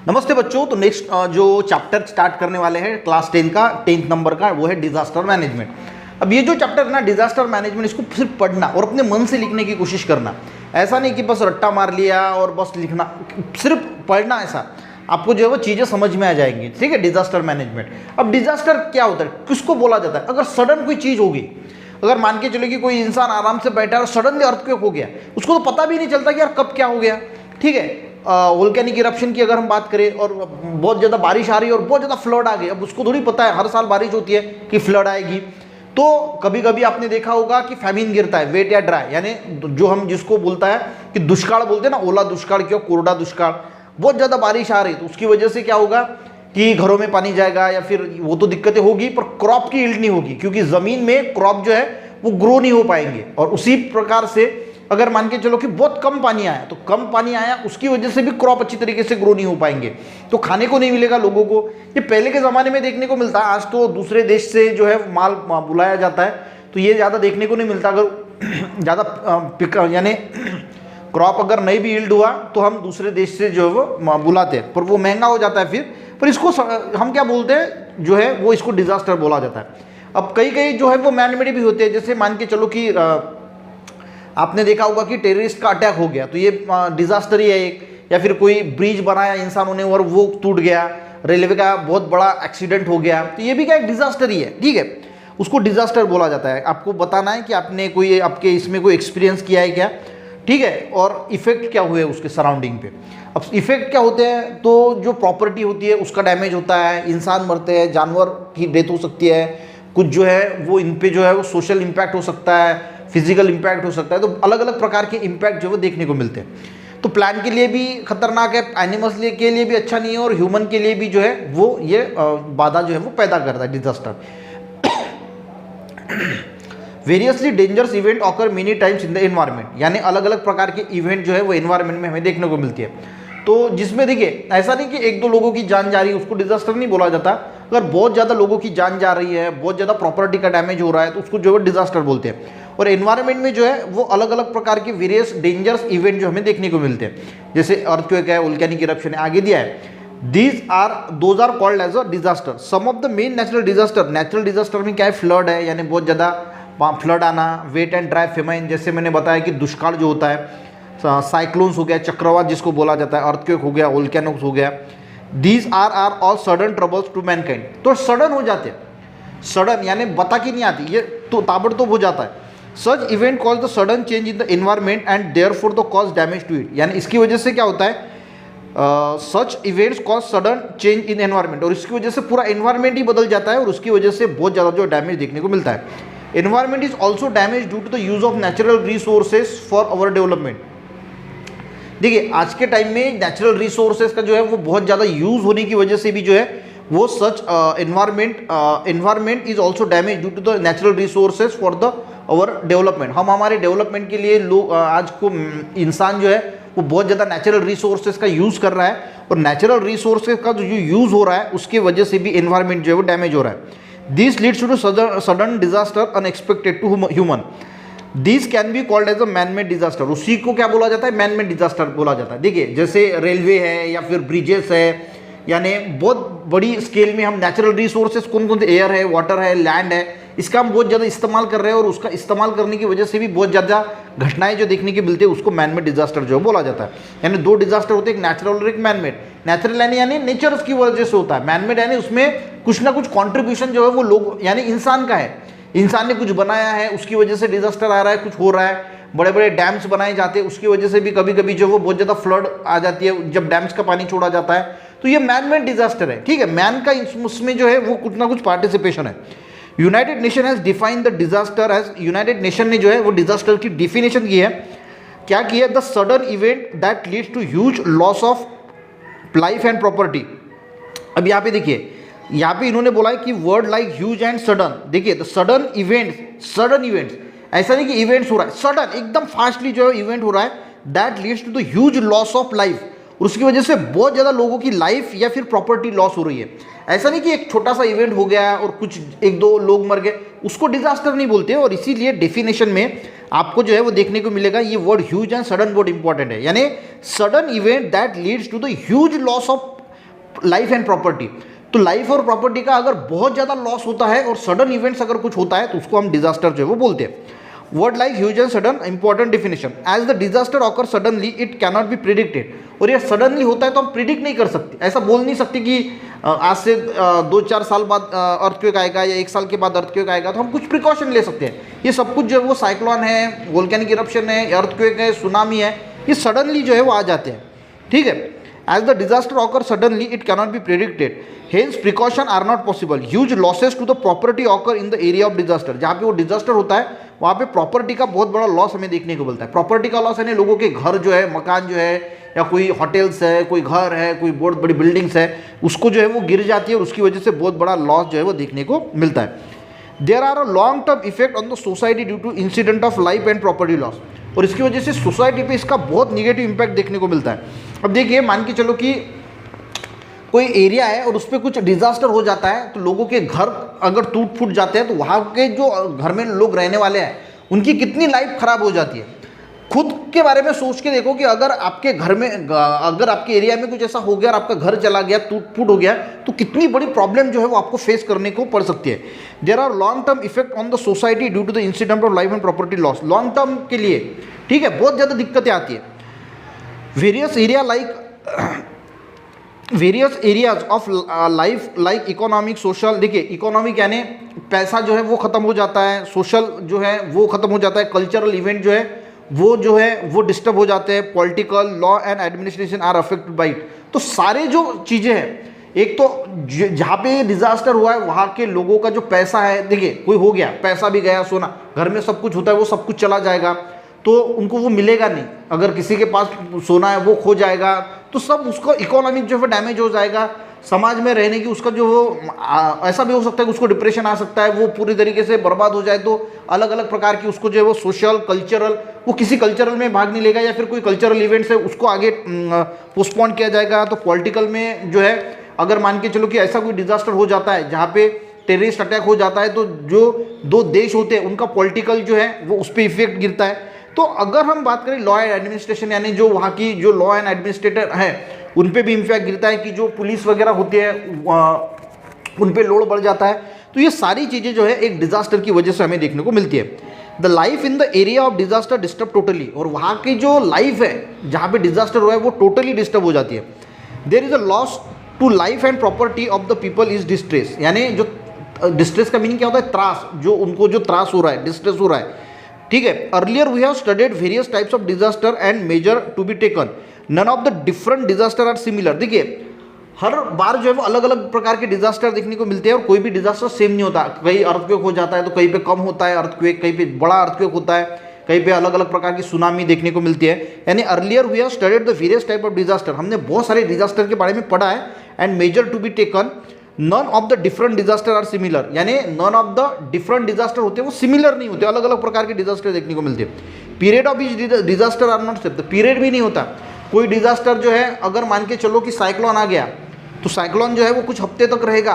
नमस्ते बच्चों। तो नेक्स्ट जो चैप्टर स्टार्ट करने वाले हैं क्लास 10 का 10th नंबर का, वो है डिजास्टर मैनेजमेंट। अब ये जो चैप्टर है ना डिजास्टर मैनेजमेंट, इसको सिर्फ पढ़ना और अपने मन से लिखने की कोशिश करना। ऐसा नहीं कि बस रट्टा मार लिया और बस लिखना, सिर्फ पढ़ना। ऐसा आपको जो है वो चीज़ें समझ में आ जाएंगी। ठीक है, डिजास्टर मैनेजमेंट। अब डिजास्टर क्या होता है, किसको बोला जाता है? अगर सडन कोई चीज़ होगी, अगर मान के चलो कि कोई इंसान आराम से बैठा है और सडनली अर्थक्वेक हो गया, उसको तो पता भी नहीं चलता कि यार कब क्या हो गया। ठीक है, वोल्केनिक इरप्शन की अगर हम बात करें और बहुत ज़्यादा बारिश आ रही है और बहुत ज़्यादा फ्लड आ गई, अब उसको थोड़ी पता है हर साल बारिश होती है कि फ्लड आएगी। तो कभी कभी आपने देखा होगा कि फैमिन गिरता है, वेट या ड्राई, यानी जो हम जिसको बोलता है कि दुष्काल बोलते हैं ना, ओला दुष्काल क्यों, कोरडा दुष्काल। बहुत ज़्यादा बारिश आ रही है तो उसकी वजह से क्या होगा कि घरों में पानी जाएगा या फिर वो तो दिक्कतें होगी, पर क्रॉप की यील्ड नहीं होगी, क्योंकि ज़मीन में क्रॉप जो है वो ग्रो नहीं हो पाएंगे। और उसी प्रकार से अगर मान के चलो कि बहुत कम पानी आया, तो कम पानी आया उसकी वजह से भी क्रॉप अच्छी तरीके से ग्रो नहीं हो पाएंगे, तो खाने को नहीं मिलेगा लोगों को। ये पहले के ज़माने में देखने को मिलता है, आज तो दूसरे देश से जो है माल बुलाया जाता है, तो ये ज़्यादा देखने को नहीं मिलता। अगर ज़्यादा पिक यानी क्रॉप अगर नहीं भी यील्ड हुआ तो हम दूसरे देश से जो है वो बुलाते हैं, पर वो महंगा हो जाता है फिर। पर इसको हम क्या बोलते हैं जो है वो, इसको डिजास्टर बोला जाता है। अब कई कई जो है वो मैन मेड भी होते हैं, जैसे मान के चलो कि आपने देखा होगा कि टेररिस्ट का अटैक हो गया, तो ये डिजास्टर ही है एक। या फिर कोई ब्रिज बनाया इंसानों ने और वो टूट गया, रेलवे का बहुत बड़ा एक्सीडेंट हो गया, तो ये भी क्या एक डिजास्टर ही है। ठीक है, उसको डिजास्टर बोला जाता है। आपको बताना है कि आपने कोई आपके इसमें कोई एक्सपीरियंस किया है क्या। ठीक है, और इफेक्ट क्या हुए उसके सराउंडिंग पे। अब इफेक्ट क्या होते हैं, तो जो प्रॉपर्टी होती है उसका डैमेज होता है, इंसान मरते हैं, जानवर की डेथ हो सकती है, कुछ जो है वो इन पे जो है वो सोशल इम्पैक्ट हो सकता है, फिजिकल इम्पैक्ट हो सकता है। तो अलग अलग प्रकार के इम्पैक्ट जो है वो देखने को मिलते हैं। तो प्लांट के लिए भी खतरनाक है, एनिमल्स के लिए भी अच्छा नहीं है, और ह्यूमन के लिए भी जो है वो ये बाधा जो है वो पैदा करता है disaster. Variously dangerous event occur many times in the environment, यानी अलग अलग प्रकार के इवेंट जो है वो एनवायरमेंट में हमें देखने को मिलती है। तो जिसमें देखिए ऐसा नहीं कि एक दो लोगों की जान जा रही है उसको डिजास्टर नहीं बोला जाता। अगर बहुत ज़्यादा लोगों की जान जा रही है, बहुत ज़्यादा प्रॉपर्टी का डैमेज हो रहा है, तो उसको जो है डिजास्टर बोलते हैं। और एनवायरमेंट में जो है वो अलग अलग प्रकार के वेरियस डेंजरस इवेंट जो हमें देखने को मिलते हैं, जैसे अर्थक्वेक है, वोल्केनिक इरप्शन है, आगे दिया है। Those are called as a disaster. Some of the main natural disaster में क्या है, फ्लड है, यानी बहुत ज़्यादा फ्लड आना, वेट एंड ड्राई फेमाइन, जैसे मैंने बताया कि दुष्काल जो होता है, साइक्लोन्स हो गया, चक्रवात जिसको बोला जाता है, अर्थक्वेक हो गया, वोल्केनोस हो गया। These are all sudden troubles to mankind. तो सडन हो जाते हैं, सडन यानी बता की नहीं आती, ये तो ताबड़तोब हो जाता है। Such event cause the sudden change in the environment and therefore the cause damage to it, यानी इसकी वजह से क्या होता है, such events cause sudden change in environment, और इसकी वजह से पूरा एनवायरमेंट ही बदल जाता है, और उसकी वजह से बहुत ज़्यादा जो डैमेज देखने को मिलता है। Environment is also damage due to the use of natural resources for our development. देखिए आज के टाइम में नेचुरल रिसोर्सेज का जो है वो बहुत ज़्यादा यूज होने की वजह से भी जो है वो such environment is also damage due to the natural resources for the our development. हम हमारे डेवलपमेंट के लिए लोग आज को इंसान जो है वो बहुत ज़्यादा नेचुरल रिसोर्सेज का यूज़ कर रहा है, और नेचुरल रिसोर्सेज का जो यूज़ हो रहा है उसकी वजह से भी एनवायरमेंट जो है वो डैमेज हो रहा है। This leads to sudden disaster unexpected to human. This can be called as a man made disaster. उसी को क्या बोला जाता है, मैन मेड डिजास्टर बोला जाता है। देखिए जैसे रेलवे है या फिर ब्रिजेस है, यानी बहुत बड़ी स्केल में हम नेचुरल रिसोर्सेज कौन कौन से, एयर है, वाटर है, लैंड है, इसका हम बहुत ज़्यादा इस्तेमाल कर रहे हैं, और उसका इस्तेमाल करने की वजह से भी बहुत ज़्यादा घटनाएं जो देखने को मिलती है उसको मैन मेड डिजास्टर जो बोला जाता है। यानी दो डिजास्टर होते हैं, एक नेचुरल और एक मैन मेड। नेचुरल यानी नेचर की वजह से होता है, मैन मेड यानी उसमें कुछ ना कुछ कॉन्ट्रीब्यूशन जो है वो लोग यानी इंसान का है, इंसान ने कुछ बनाया है, उसकी वजह से डिजास्टर आ रहा है, कुछ हो रहा है। बड़े बड़े डैम्स बनाए जाते हैं, उसकी वजह से भी कभी कभी जो वो बहुत ज़्यादा फ्लड आ जाती है जब डैम्स का पानी छोड़ा जाता है, तो ये मैन मेड डिजास्टर है। ठीक है, मैन का उसमें जो है वो कुछ ना कुछ पार्टिसिपेशन है। United Nation has defined the disaster as, United Nation ने जो है वो डिजास्टर की डिफिनेशन की है, क्या की है, the sudden event that leads to huge loss of life and property. अब यहाँ पे देखिए, यहाँ पे इन्होंने बोला है कि word like huge and sudden. देखिए द सडन इवेंट्स, ऐसा नहीं कि इवेंट्स हो रहा है, सडन एकदम फास्टली जो है इवेंट हो रहा है, that leads to the huge loss of life, और उसकी वजह से बहुत ज़्यादा लोगों की लाइफ या फिर प्रॉपर्टी लॉस हो रही है। ऐसा नहीं कि एक छोटा सा इवेंट हो गया और कुछ एक दो लोग मर गए, उसको डिजास्टर नहीं बोलते। और इसीलिए डेफिनेशन में आपको जो है वो देखने को मिलेगा, ये वर्ड ह्यूज एंड सडन बहुत इंपॉर्टेंट है, यानी sudden event that leads to the huge loss of life and property. तो लाइफ और प्रॉपर्टी का अगर बहुत ज़्यादा लॉस होता है और सडन इवेंट्स अगर कुछ होता है तो उसको हम डिजास्टर जो है वो बोलते हैं। Word like huge and sudden, important definition, as the disaster occur suddenly it cannot be predicted. और ये सडनली होता है तो हम प्रिडिक्ट नहीं कर सकते, ऐसा बोल नहीं सकते कि आज से 2-4 साल बाद अर्थक्वेक आएगा या 1 साल के बाद अर्थक्वेक आएगा। तो हम कुछ प्रिकॉशन ले सकते हैं। ये सब कुछ जो है वो साइक्लोन है, वोल्केनिक इरप्शन है, अर्थक्वेक है, सुनामी है, ये सडनली जो है वो आ जाते हैं। ठीक है, as the disaster occur suddenly it cannot be predicted, hence precaution are not possible. Huge losses to the property occur in the area of disaster. जहाँ पे वो डिजास्टर होता है वहाँ पे प्रॉपर्टी का बहुत बड़ा लॉस हमें देखने को मिलता है। प्रॉपर्टी का लॉस यानी लोगों के घर जो है, मकान जो है, या कोई होटल्स है, कोई घर है, कोई बहुत बड़ी बिल्डिंग्स है, उसको जो है वो गिर जाती है और उसकी वजह से बहुत बड़ा लॉस जो है वो देखने को मिलता है। There are a long term effect on the society due to incident of life and property loss. और इसकी वजह से सोसाइटी पे इसका बहुत निगेटिव इम्पैक्ट देखने को मिलता है। अब देखिए, मान के चलो कि कोई एरिया है और उस पर कुछ डिजास्टर हो जाता है तो लोगों के घर अगर टूट फूट जाते हैं तो वहाँ के जो घर में लोग रहने वाले हैं उनकी कितनी लाइफ खराब हो जाती है। खुद के बारे में सोच के देखो कि अगर आपके घर में, अगर आपके एरिया में कुछ ऐसा हो गया और आपका घर चला गया, टूट फूट हो गया, तो कितनी बड़ी प्रॉब्लम जो है वो आपको फेस करने को पड़ सकती है। There are long term effect on the society due to the incident of life and property loss. Long term के लिए, ठीक है, बहुत ज़्यादा दिक्कतें आती है। Various areas of life like economic, social. देखिए, इकोनॉमिक यानी पैसा जो है वो ख़त्म हो जाता है, सोशल जो है वो ख़त्म हो जाता है, कल्चरल इवेंट जो है वो डिस्टर्ब हो जाते हैं, political, law and administration are affected by it. तो सारे जो चीज़ें हैं, एक तो जहाँ पे डिजास्टर हुआ है वहाँ के लोगों का जो पैसा है, देखिए कोई हो गया, पैसा भी गया, सोना, घर में सब कुछ होता है वो सब कुछ चला जाएगा तो उनको वो मिलेगा नहीं। अगर किसी के पास सोना है वो खो जाएगा तो सब उसको इकोनॉमिक जो है डैमेज हो जाएगा। समाज में रहने की उसका जो वो ऐसा भी हो सकता है कि उसको डिप्रेशन आ सकता है, वो पूरी तरीके से बर्बाद हो जाए। तो अलग अलग प्रकार की उसको जो है वो सोशल, कल्चरल, वो किसी कल्चरल में भाग नहीं लेगा या फिर कोई कल्चरल इवेंट्स है उसको आगे पोस्टपोन किया जाएगा। तो पॉलिटिकल में जो है, अगर मान के चलो कि ऐसा कोई डिजास्टर हो जाता है जहाँ पे टेररिस्ट अटैक हो जाता है तो जो 2 देश होते हैं उनका पॉलिटिकल जो है वो उस पर इफेक्ट गिरता है। तो अगर हम बात करें लॉ एंड एडमिनिस्ट्रेशन, यानी जो वहाँ की जो लॉ एंड एडमिनिस्ट्रेटर है उन पे भी इम्पैक्ट गिरता है कि जो पुलिस वगैरह होती है उन पे लोड बढ़ जाता है। तो ये सारी चीज़ें जो है एक डिजास्टर की वजह से हमें देखने को मिलती है। The life in the area of disaster disturb totally. और वहाँ की जो लाइफ है जहाँ पे डिजास्टर हुआ है वो टोटली डिस्टर्ब हो जाती है। There is a loss to life and property of the people is distress. यानी जो डिस्ट्रेस का मीनिंग क्या होता है? त्रास, जो उनको जो त्रास हो रहा है, डिस्ट्रेस हो रहा है। ठीक है, earlier we have studied various types of disaster and major to be taken, none of the different disaster are similar. देखिए, हर बार जो है वो अलग अलग प्रकार के डिजास्टर देखने को मिलते हैं और कोई भी डिजास्टर सेम नहीं होता। कहीं अर्थक्वेक हो जाता है तो कहीं पे कम होता है अर्थक्वेक, कहीं पे बड़ा अर्थक्वेक होता है, कहीं पे अलग अलग प्रकार की सुनामी देखने को मिलती है। यानी earlier we have studied the various type of disaster, हमने बहुत सारे डिजास्टर के बारे में पढ़ा है। And major to be taken, none of the different disaster are similar. यानी none of the different disaster होते हैं वो सिमिलर नहीं होते, अलग अलग प्रकार के डिजास्टर देखने को मिलते हैं। Period of each disaster are not same, period भी नहीं होता। कोई डिजास्टर जो है, अगर मान के चलो कि साइक्लोन आ गया तो साइक्लोन जो है वो कुछ हफ्ते तक रहेगा,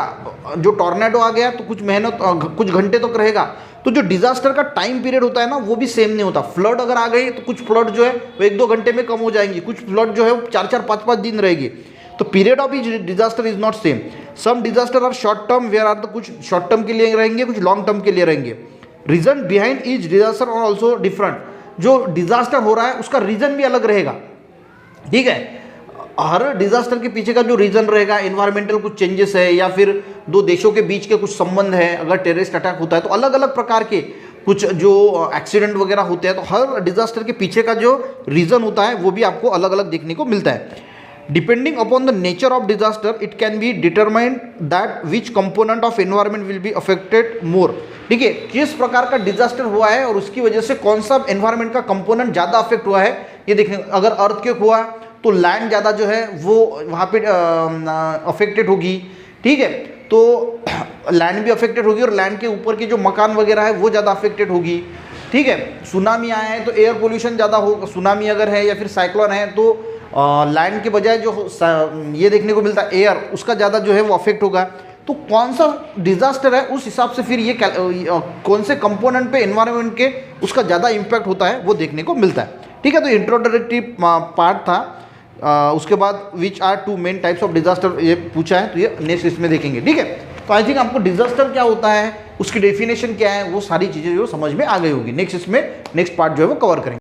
जो टॉर्नेडो आ गया तो कुछ घंटे तक रहेगा। तो जो डिजास्टर का टाइम पीरियड होता है ना वो भी सेम नहीं होता। फ्लड अगर आ गई तो कुछ फ्लड जो है वो 1-2 घंटे में कम हो जाएंगी, कुछ फ्लड जो है वो 4-4, 5-5 दिन रहेगी। तो period of each disaster is not same. Some disaster are short term, where are the कुछ शॉर्ट टर्म के लिए रहेंगे, कुछ लॉन्ग टर्म के लिए रहेंगे। Reason behind each disaster are also different. जो डिजास्टर हो रहा है उसका रीजन भी अलग रहेगा। ठीक है, हर डिजास्टर के पीछे का जो रीजन रहेगा, एनवायरमेंटल कुछ चेंजेस है या फिर 2 देशों के बीच के कुछ संबंध है, अगर टेररिस्ट अटैक होता है तो अलग अलग प्रकार के कुछ जो एक्सीडेंट वगैरह होते हैं। तो हर डिजास्टर के पीछे का जो रीजन होता है वो भी आपको अलग अलग देखने को मिलता है। Depending upon the nature of disaster it can be determined that which component of environment will be affected मोर। ठीक है, किस प्रकार का डिजास्टर हुआ है और उसकी वजह से कौन सा एनवायरमेंट का कंपोनेंट ज़्यादा अफेक्ट हुआ है ये देखने। अगर अर्थक्वेक हुआ तो लैंड ज़्यादा जो है वो वहाँ पे अफेक्टेड होगी। ठीक है, तो लैंड भी अफेक्टेड होगी और लैंड के ऊपर के जो मकान वगैरह है वो ज़्यादा अफेक्टेड होगी। ठीक है, सुनामी आया है तो एयर पोल्यूशन ज़्यादा हो, सुनामी अगर है या फिर साइक्लोन है तो लैंड के बजाय जो ये देखने को मिलता है एयर, उसका ज़्यादा जो है वो अफेक्ट होगा। तो कौन सा डिजास्टर है उस हिसाब से फिर ये कौन से कंपोनेंट पे एनवायरनमेंट के उसका ज़्यादा इम्पैक्ट होता है वो देखने को मिलता है। ठीक है, तो इंट्रोडक्टरी पार्ट था उसके बाद which are two main types of disaster ये पूछा है, तो ये नेक्स्ट इसमें देखेंगे। ठीक है, तो आई थिंक आपको डिजास्टर क्या होता है, उसकी डेफिनेशन क्या है, वो सारी चीज़ें जो समझ में आ गई होगी। नेक्स्ट इसमें नेक्स्ट पार्ट जो है वो कवर करेंगे।